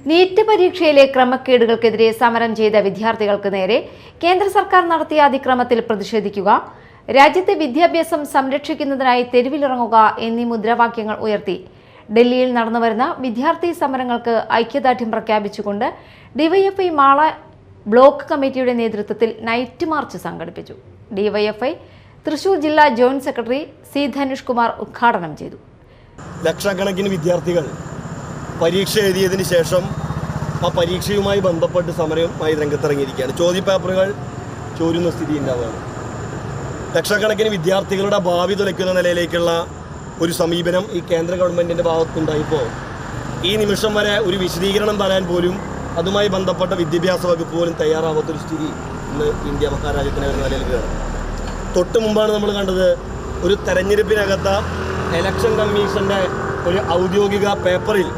NEET പരീക്ഷയിലെ ക്രമക്കേടുകൾക്കെതിരെ സമരം ചെയ്ത വിദ്യാർത്ഥികൾക്ക് നേരെ കേന്ദ്ര സർക്കാർ നടത്തിയ അതിക്രമത്തിൽ പ്രതിഷേധിക്കുക, രാജ്യത്തെ വിദ്യാഭ്യാസം സംരക്ഷിക്കുന്നതിനായി തെരുവിലിറങ്ങുക എന്നീ മുദ്രാവാക്യങ്ങൾ ഉയർത്തി ഡൽഹിയിൽ നടന്നുവരുന്ന വിദ്യാർത്ഥി സമരങ്ങൾക്ക് ഐക്യദാർഢ്യം പ്രഖ്യാപിച്ചുകൊണ്ട് ഡിവൈഎഫ്ഐ മാള ബ്ലോക്ക് കമ്മിറ്റിയുടെ നേതൃത്വത്തിൽ നൈറ്റ് മാർച്ച് സംഘടിപ്പിച്ചു. ഡിവൈഎഫ്ഐ തൃശൂർ ജില്ലാ joint secretary C Dhanush Kumar ഉദ്ഘാടനം ചെയ്തു. ലക്ഷക്കണക്കിന് വിദ്യാർത്ഥികൾ പരീക്ഷ എഴുതിയതിന് ശേഷം ആ പരീക്ഷയുമായി ബന്ധപ്പെട്ട് സമരവുമായി രംഗത്തിറങ്ങിയിരിക്കുകയാണ്. ചോദ്യപേപ്പറുകൾ ചോരുന്ന സ്ഥിതി ഉണ്ടാവുകയാണ്. ലക്ഷക്കണക്കിന് വിദ്യാർത്ഥികളുടെ ഭാവി തുലയ്ക്കുന്ന നിലയിലേക്കുള്ള ഒരു സമീപനം ഈ കേന്ദ്ര ഗവൺമെൻറ്റിൻ്റെ ഭാഗത്തുണ്ടായപ്പോൾ ഈ നിമിഷം വരെ ഒരു വിശദീകരണം തരാൻ പോലും അതുമായി ബന്ധപ്പെട്ട വിദ്യാഭ്യാസ വകുപ്പ് പോലും തയ്യാറാവാത്തൊരു സ്ഥിതി ഇന്ന് ഇന്ത്യ മഹാരാജ്യത്തിൻ്റെ ഒരു നിലയിലേക്കാണ്. തൊട്ട് മുമ്പാണ് നമ്മൾ കണ്ടത് ഒരു തെരഞ്ഞെടുപ്പിനകത്ത ഇലക്ഷൻ കമ്മീഷൻ്റെ ഒരു ഔദ്യോഗിക പേപ്പറിൽ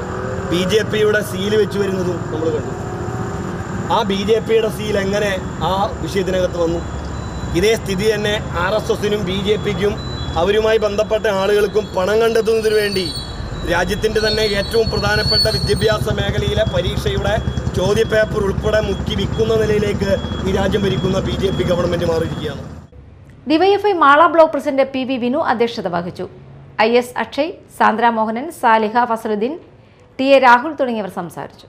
BJPയുടെ സീല് വെച്ച് വരുന്നതും നമ്മൾ കണ്ടു. ആ BJPയുടെ സീൽ എങ്ങനെ ആ വിഷയത്തിനകത്ത് വന്നു? ഇതേ സ്ഥിതി തന്നെ RSSനും BJPക്കും അവരുമായി ബന്ധപ്പെട്ട ആളുകൾക്കും പണം കണ്ടെത്തുന്നതിന് വേണ്ടി രാജ്യത്തിൻ്റെ തന്നെ ഏറ്റവും പ്രധാനപ്പെട്ട വിദ്യാഭ്യാസ മേഖലയിലെ പരീക്ഷയുടെ ചോദ്യപേപ്പർ ഉൾപ്പെടെ മുക്കി വിൽക്കുന്ന നിലയിലേക്ക് ഈ രാജ്യം ഭരിക്കുന്ന BJP ഗവൺമെൻറ് മാറിയിരിക്കുകയാണ്. DYFI Mala block president PV Vinu അധ്യക്ഷത വഹിച്ചു. IS അക്ഷയ്, സാന്ദ്ര മോഹനൻ, സാലിഹ ഫസലുദ്ദീൻ, TA രാഹുൽ തുടങ്ങിയവർ സംസാരിച്ചു.